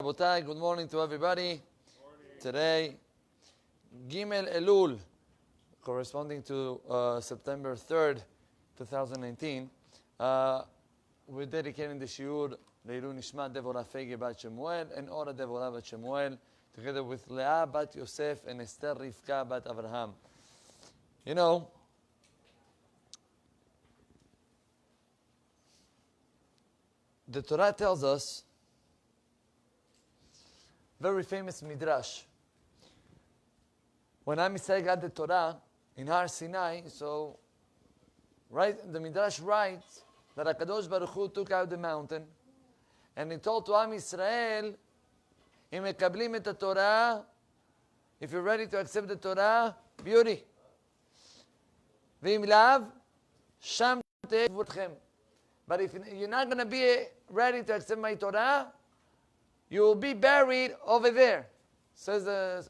Rabotai, good morning to everybody. Morning. Today, Gimel Elul, corresponding to September 3rd, 2019. We're dedicating the shiur Leilu Nishmat Devorah Fege Bat Shemuel and Ora Devorah Bat Shemuel, together with Leah Bat Yosef and Esther Rivka Bat Avraham. You know, the Torah tells us, very famous midrash. When Am Yisrael got the Torah in Har Sinai, so the midrash writes that HaKadosh Baruch Hu took out the mountain and he told to Am Yisrael, "Im mekablim et Torah, if you're ready to accept the Torah, beauty. V'im lav, sham te'evutchem. But if you're not going to be ready to accept my Torah, you will be buried over there," says the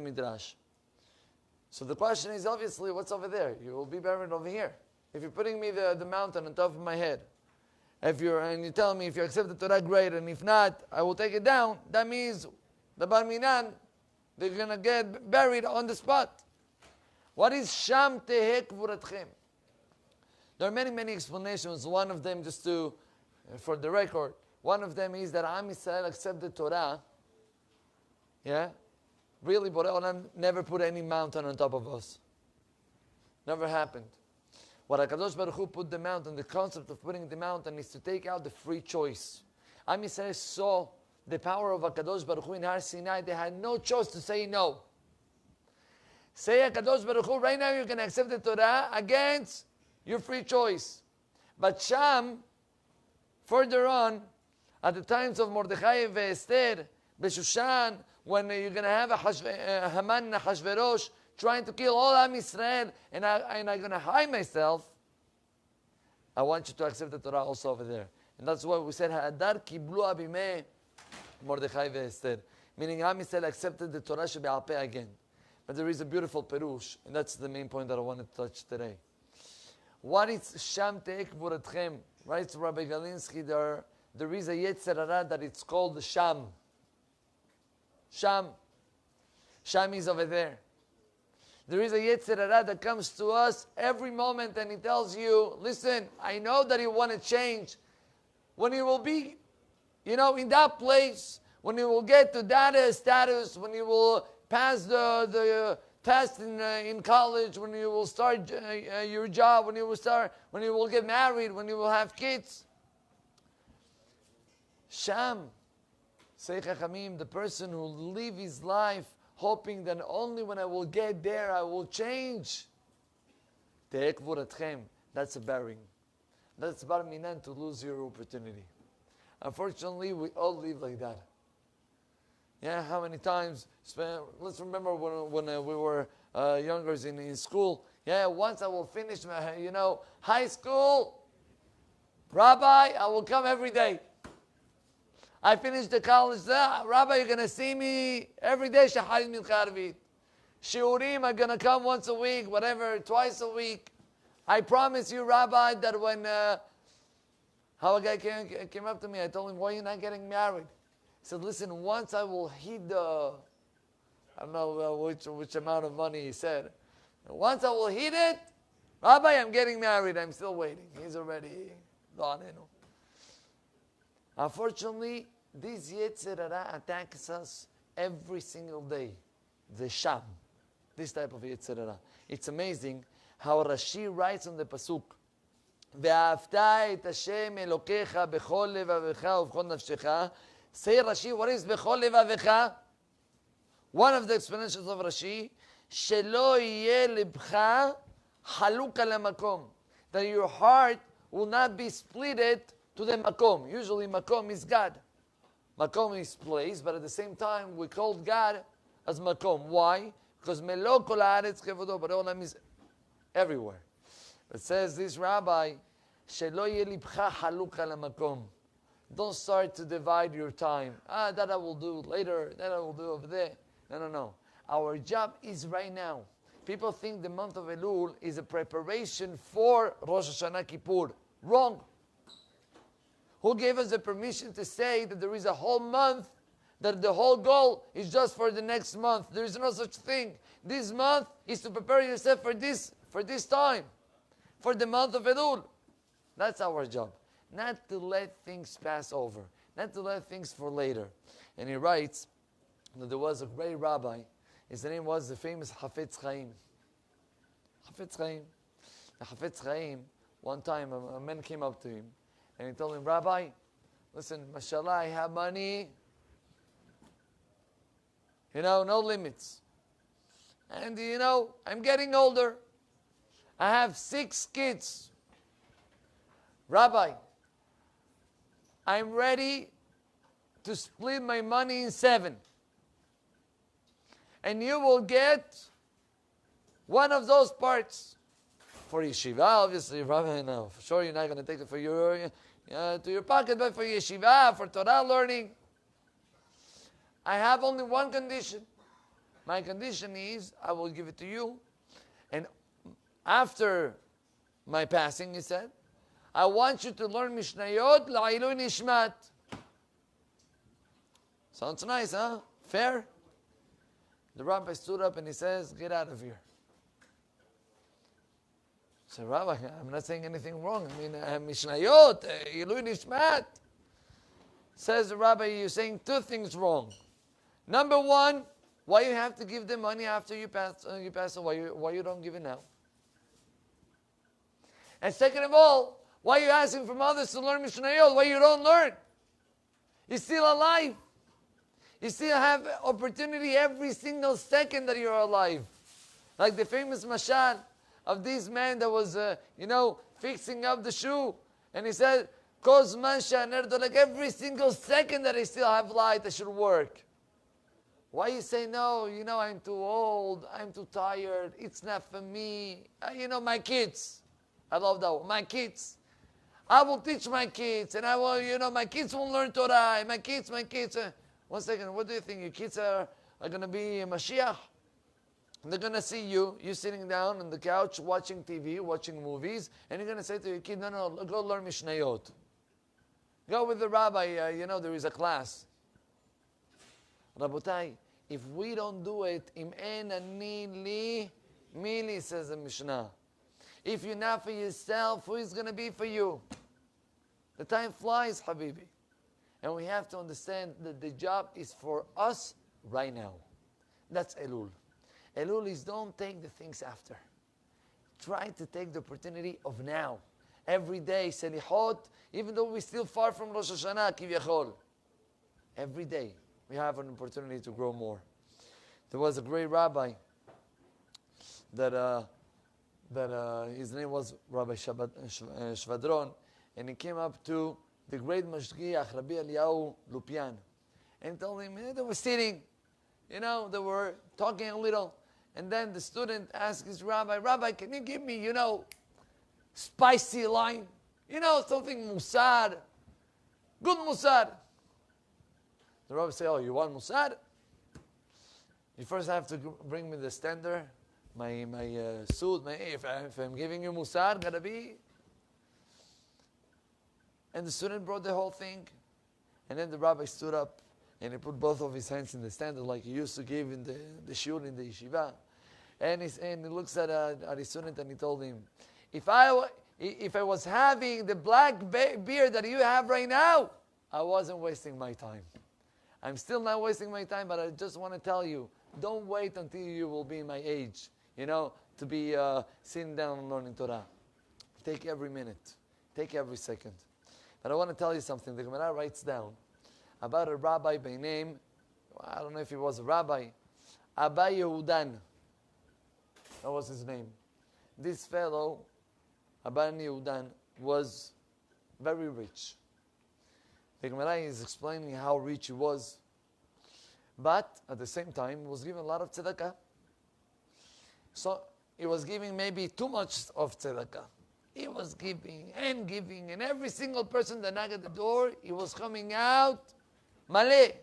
midrash. So the question is, obviously, what's over there? You will be buried over here. If you're putting me the mountain on top of my head, and you tell me if you accept the Torah, great, and if not, I will take it down, that means the Bar Minan, they're going to get buried on the spot. What is Sham Tehek Vuratchem? There are many, many explanations. One of them, just for the record, one of them is that Am Yisrael accept the Torah. Yeah? Really, Borei Olam never put any mountain on top of us. Never happened. What HaKadosh Baruch Hu put the mountain, the concept of putting the mountain is to take out the free choice. Am Yisrael saw the power of HaKadosh Baruch Hu in Har Sinai. They had no choice to say no. Say HaKadosh Baruch Hu, right now you can accept the Torah against your free choice. But Sham, further on, at the times of Mordechai and Esther, Beshushan, when you're going to have a Haman and a Hashverosh trying to kill all Am Yisrael, and I'm going to hide myself, I want you to accept the Torah also over there. And that's why we said, Ha'adar kiblu abimeh Mordechai ve'Esther. Meaning Am Yisrael accepted the Torah shebe'al peh again. But there is a beautiful perush, and that's the main point that I want to touch today. What is Sham Te'ek Vuratchem? Writes Rabbi Galinsky, there is a Yetzer Hara that it's called Sham. Sham. Sham is over there. There is a Yetzer Hara that comes to us every moment and he tells you, listen, I know that you want to change. When you will be, in that place, when you will get to that status, when you will pass the test in college, when you will start your job, when you will get married, when you will have kids. Sham, say Chachamim, the person who live his life hoping that only when I will get there I will change. Te'ek vuratchem, that's a burying. That's bar minan, to lose your opportunity. Unfortunately, we all live like that. Yeah, how many times? Let's remember when we were younger in school. Yeah, once I will finish my, high school, Rabbi, I will come every day. I finished the college. Rabbi, you're going to see me every day. Shahari min Arvit. Shiurim are going to come once a week, whatever, twice a week. I promise you, Rabbi, that when how a guy came up to me, I told him, why are you not getting married? He said, listen, once I will hit I don't know which amount of money he said. Once I will hit it, Rabbi, I'm getting married. I'm still waiting. He's already gone. Unfortunately, this Yetzer Hara attacks us every single day. The Sham. This type of Yetzer Hara. It's amazing how Rashi writes on the Pasuk, ואהבת את השם אלוקיך בכל לבבך ובכל נפשך. Say Rashi, what is בכל לבבך? One of the explanations of Rashi, שלא יהיה לבך חלוק על המקום. That your heart will not be splitted to the makom. Usually makom is God. Makom is place, but at the same time we call God as makom. Why? Because melo kol haaretz kevodo, but Olam is everywhere. It says this rabbi, shelo yeh libcha haluk al makom. Don't start to divide your time. That I will do later, that I will do over there. No. Our job is right now. People think the month of Elul is a preparation for Rosh Hashanah Kippur. Wrong. Who gave us the permission to say that there is a whole month, that the whole goal is just for the next month? There is no such thing. This month is to prepare yourself for this time, for the month of Elul. That's our job. Not to let things pass over, not to let things for later. And he writes that there was a great rabbi. His name was the famous Hafetz Chaim. Hafetz Chaim. The Hafetz Chaim, one time a man came up to him and he told him, Rabbi, listen, mashallah, I have money. No limits. And I'm getting older. I have 6 kids. Rabbi, I'm ready to split my money in 7. And you will get one of those parts. For yeshiva, obviously, Rabbi, no. For sure you're not going to take it for to your pocket, but for yeshiva, for Torah learning. I have only one condition. My condition is, I will give it to you. And after my passing, he said, I want you to learn Mishnayot La'ilui Nishmat. Sounds nice, huh? Fair? The rabbi stood up and he says, get out of here. I said, Rabbi, I'm not saying anything wrong. I mean, Mishnayot, La'ilui Nishmat. Says the rabbi, you're saying 2 things wrong. Number 1, why you have to give the money after you pass away? Why you don't give it now? And second of all, why are you asking from others to learn Mishnayot? Why you don't learn? You're still alive. You still have opportunity every single second that you're alive. Like the famous mashal of this man that was, fixing up the shoe. And he said, like every single second that I still have light, I should work. Why you say, no, I'm too old, I'm too tired, it's not for me. My kids. I love that one. My kids. I will teach my kids, and I will, my kids will learn Torah. My kids. 1 second, what do you think? Your kids are going to be Mashiach? They're going to see you sitting down on the couch watching TV, watching movies, and you're going to say to your kid, no, go learn Mishnayot. Go with the rabbi, there is a class. Rabotai, if we don't do it, im en ani li, mili, says the Mishnah. If you're not for yourself, who is going to be for you? The time flies, Habibi. And we have to understand that the job is for us right now. That's Elul. Elul is don't take the things after. Try to take the opportunity of now. Every day, Selichot, even though we're still far from Rosh Hashanah, Kivyachol. Every day, we have an opportunity to grow more. There was a great rabbi that his name was Rabbi Shvadron, and he came up to the great Mashgiach, Rabbi Eliyahu Lupian, and told him, they were sitting, they were talking a little, and then the student asked his Rabbi, can you give me, spicy line? Something musar, good musar. The Rabbi said, you want musar? You first have to bring me the standard, my suit, if I'm giving you musar, gotta be. And the student brought the whole thing. And then the rabbi stood up and he put both of his hands in the standard like he used to give in the shul in the yeshiva. And he looks at his student and he told him, if I was having the black beard that you have right now, I wasn't wasting my time. I'm still not wasting my time, but I just want to tell you, don't wait until you will be my age, to be sitting down and learning Torah. Take every minute. Take every second. But I want to tell you something. The Gemara writes down about a rabbi by name, I don't know if he was a rabbi, Abba Yehudan. That was his name. This fellow, Abba Yehudan, was very rich. The Gemara is explaining how rich he was. But at the same time, he was giving a lot of tzedakah. So he was giving maybe too much of tzedakah. He was giving, and every single person that knocked at the door, he was coming out, maleh.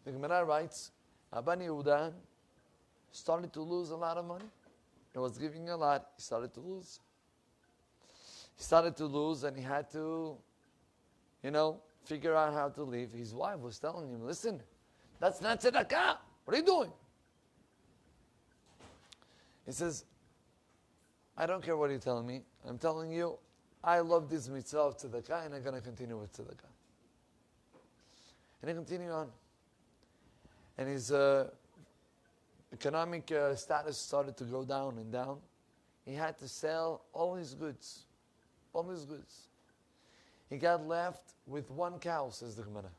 The Gemara writes, Abba Yehudan started to lose a lot of money. He was giving a lot, he started to lose. He started to lose and he had to, figure out how to leave. His wife was telling him, listen, that's not tzedakah. What are you doing? He says, I don't care what you're telling me. I'm telling you, I love this mitzvah of tzedakah and I'm going to continue with tzedakah. And he continued on. And his economic status started to go down and down. He had to sell all his goods. All his goods. He got left with one cow, says the Gemara.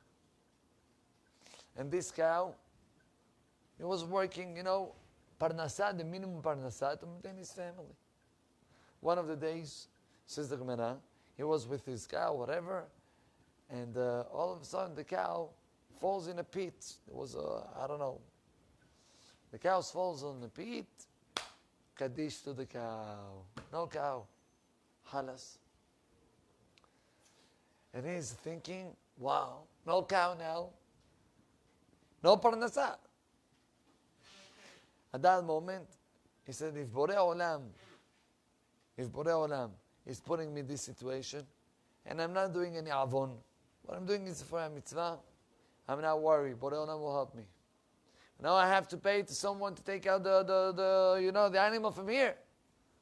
And this cow, he was working, parnasah, the minimum parnasah to maintain his family. One of the days, says the Gemara, he was with his cow, whatever, and all of a sudden the cow falls in a pit. It was the cow falls on the pit. Kaddish to the cow. No cow. Halas. And he's thinking, wow, no cow now. No parnasah. At that moment, he said, if Borei Olam is putting me in this situation, and I'm not doing any avon, what I'm doing is for a mitzvah, I'm not worried. Borei Olam will help me. Now I have to pay to someone to take out the animal from here.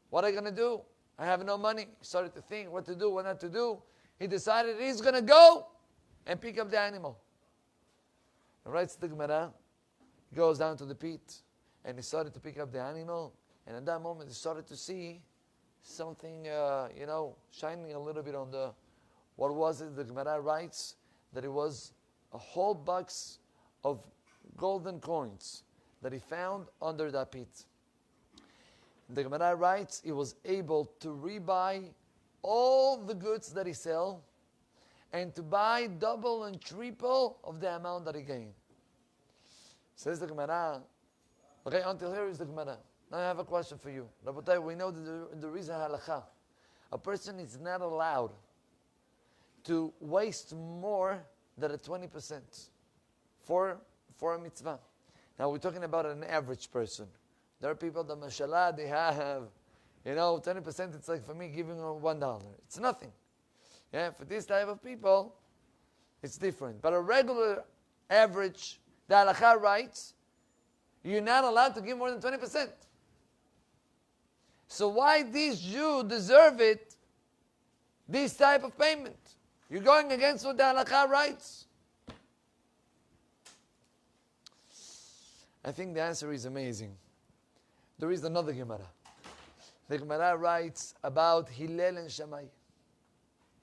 What am I going to do? I have no money. He started to think what to do, what not to do. He decided he's going to go and pick up the animal. He writes the Gemara. He goes down to the pit and he started to pick up the animal. And at that moment he started to see something, shining a little bit on the, what was it? The Gemara writes that it was a whole box of golden coins that he found under that pit. The Gemara writes he was able to rebuy all the goods that he sell and to buy double and triple of the amount that he gained. Says the Gemara. Okay, until here is the Gemara. Now I have a question for you. Rabotai, we know that the reason halakha, a person is not allowed to waste more than a 20% for a mitzvah. Now we're talking about an average person. There are people that, mashallah, they have, 20%, it's like for me giving $1. It's nothing. Yeah, for this type of people, it's different. But a regular average, the halakha writes, you're not allowed to give more than 20%. So why these Jews deserve it, this type of payment? You're going against what the halakha writes. I think the answer is amazing. There is another Gemara. The Gemara writes about Hillel and Shammai.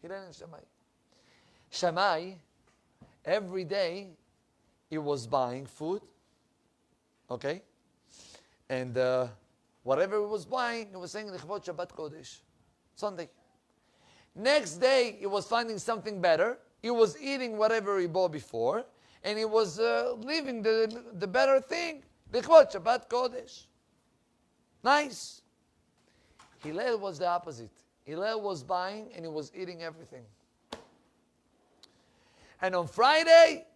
Hillel and Shammai. Shammai, every day, he was buying food. Okay? And whatever he was buying, he was saying, L'chvot Shabbat Kodesh. Sunday. Next day, he was finding something better. He was eating whatever he bought before. And he was leaving the better thing. L'chvot Shabbat Kodesh. Nice. Hillel was the opposite. Hillel was buying and he was eating everything. And on Friday,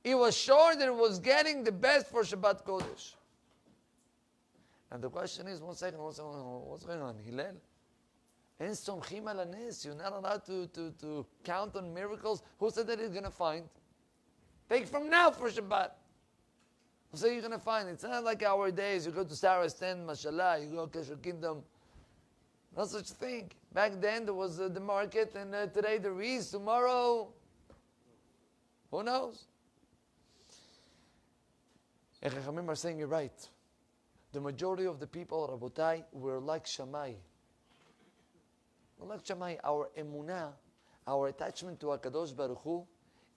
he was sure that he was getting the best for Shabbat Kodesh. And the question is, what's going on? Hillel? You're not allowed to count on miracles. Who said that he's going to find? Take from now for Shabbat. Who said you're going to find? It's not like our days. You go to Sarah's tent, mashallah, you go to Kesher Kingdom. No such thing. Back then there was the market, and today there is. Tomorrow, who knows? And Chachamim are saying you're right. The majority of the people, Rabotai, were like Shammai. We're like Shammai. Our emunah, our attachment to HaKadosh Baruch Hu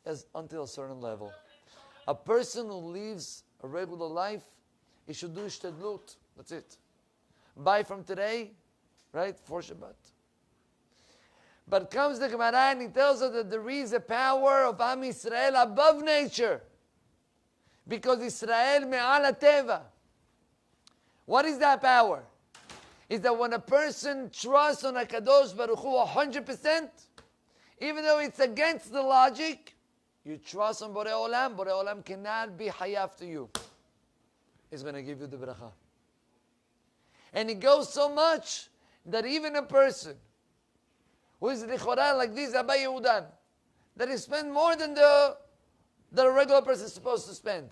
is until a certain level. A person who lives a regular life, he should do ishtadlut. That's it. Buy from today, right, for Shabbat. But comes the Gemara and he tells us that there is a power of Am Yisrael above nature. Because Israel me'al teva. What is that power? Is that when a person trusts on HaKadosh Baruch Hu 100%, even though it's against the logic, you trust on Borei Olam cannot be hayaf to you. He's going to give you the bracha. And it goes so much that even a person who is lichora like this, Abba Yehudan, that he spent more than the a regular person is supposed to spend.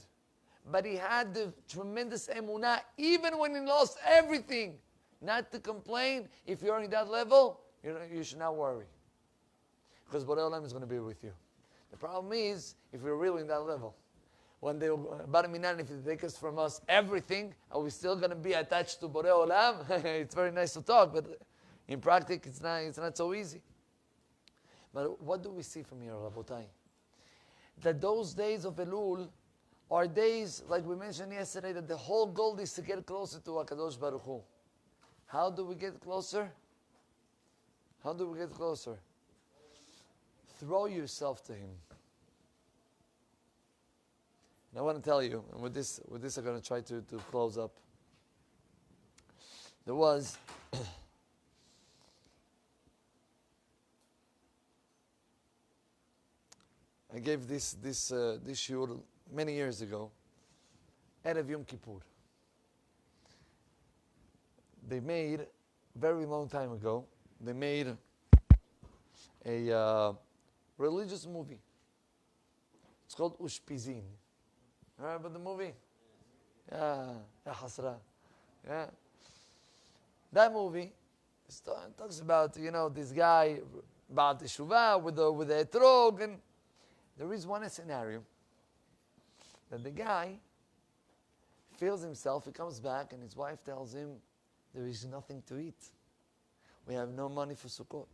But he had the tremendous emunah, even when he lost everything. Not to complain. If you're in that level, you should not worry. Because Borei Olam is going to be with you. The problem is, if we're really in that level, when they Bar Minan, if they take us from us everything, are we still going to be attached to Borei Olam? It's very nice to talk, but in practice, it's not so easy. But what do we see from here, Rabotai? That those days of Elul are days, like we mentioned yesterday, that the whole goal is to get closer to HaKadosh Baruch Hu. How do we get closer? How do we get closer? Throw yourself to Him. And I want to tell you, and with this I'm going to try to close up. There was I gave this shiur many years ago, Erev Yom Kippur. They made, very long time ago, they made a religious movie. It's called Ushpizin. Remember the movie? Yeah, Hasra. Yeah. That movie talks about, this guy, about the Shuvah with the etrog, and there is one scenario that the guy feels himself, he comes back and his wife tells him, there is nothing to eat. We have no money for Sukkot.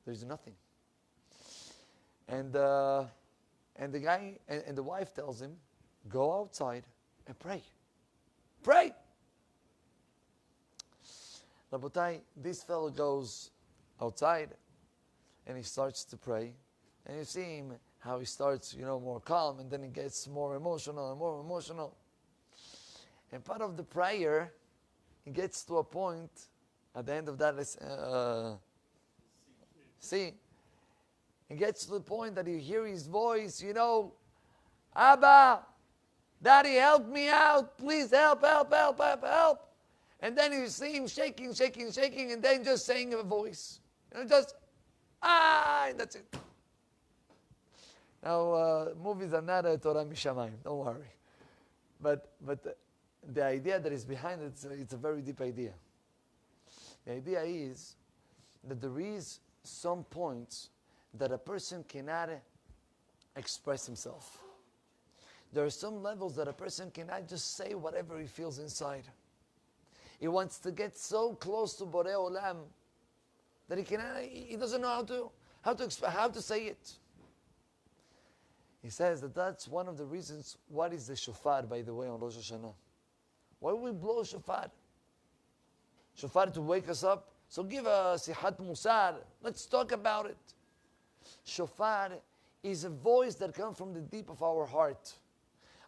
There is nothing. And the guy, and the wife tells him, go outside and pray. Pray! Rabotai, this fellow goes outside and he starts to pray. And you see him, how he starts, more calm, and then he gets more emotional and more emotional. And part of the prayer, he gets to a point, at the end of that, he gets to the point that you hear his voice, Abba, Daddy, help me out, please help. And then you see him shaking, and then just saying a voice. And that's it. Now, movies are not a Torah Mishamayim, don't worry. But the idea that is behind it, it's a very deep idea. The idea is that there is some points that a person cannot express himself. There are some levels that a person cannot just say whatever he feels inside. He wants to get so close to Borei Olam that he doesn't know how to say it. He says that's one of the reasons. What is the shofar, by the way, on Rosh Hashanah? Why do we blow shofar? Shofar to wake us up. So give a sihat musar. Let's talk about it. Shofar is a voice that comes from the deep of our heart.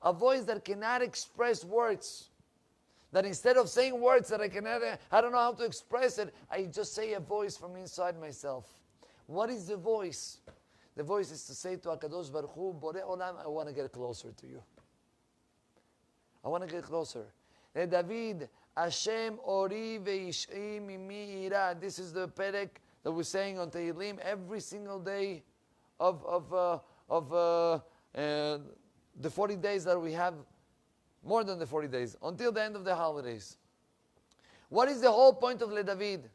A voice that cannot express words. That instead of saying words that I don't know how to express it, I just say a voice from inside myself. What is the voice? The voice is to say to HaKadosh Baruch Hu, Borei Olam, I want to get closer to you. I want to get closer. David, Hashem ori veish'i mimi ira. This is the perek that we're saying on Tehillim every single day of the 40 days that we have, more than the 40 days, until the end of the holidays. What is the whole point of LeDavid?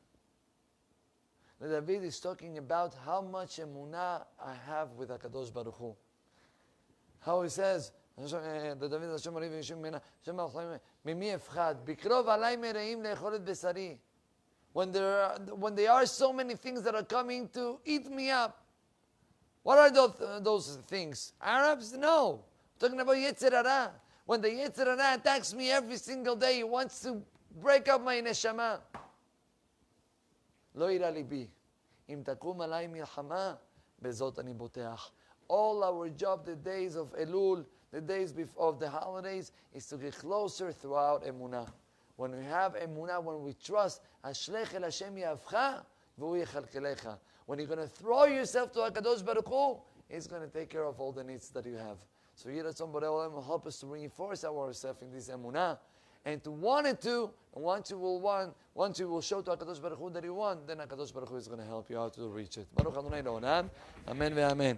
David is talking about how much emunah I have with HaKadosh Baruch Hu. How he says, when there are so many things that are coming to eat me up. What are those things? Arabs? No. I'm talking about Yetzer Hara. When the Yetzer Hara attacks me every single day, he wants to break up my neshama. Lo ira libi. Im takum alai milchama, bezot ani boteach. All our job, the days of Elul, the days of the holidays, is to get closer throughout emunah. When we have emunah, when we trust, Ashlech el Hashem yavcha, v'hu yechalkelecha. When you're going to throw yourself to HaKadosh Baruch Hu, He's going to take care of all the needs that you have. So Yiratzon Borei Olam will help us to reinforce ourselves in this emunah, and to want it to, and once you will show to HaKadosh Baruch Hu that you want, then HaKadosh Baruch Hu is going to help you out to reach it. Baruch Adonai Le'olam. Amen ve'amen.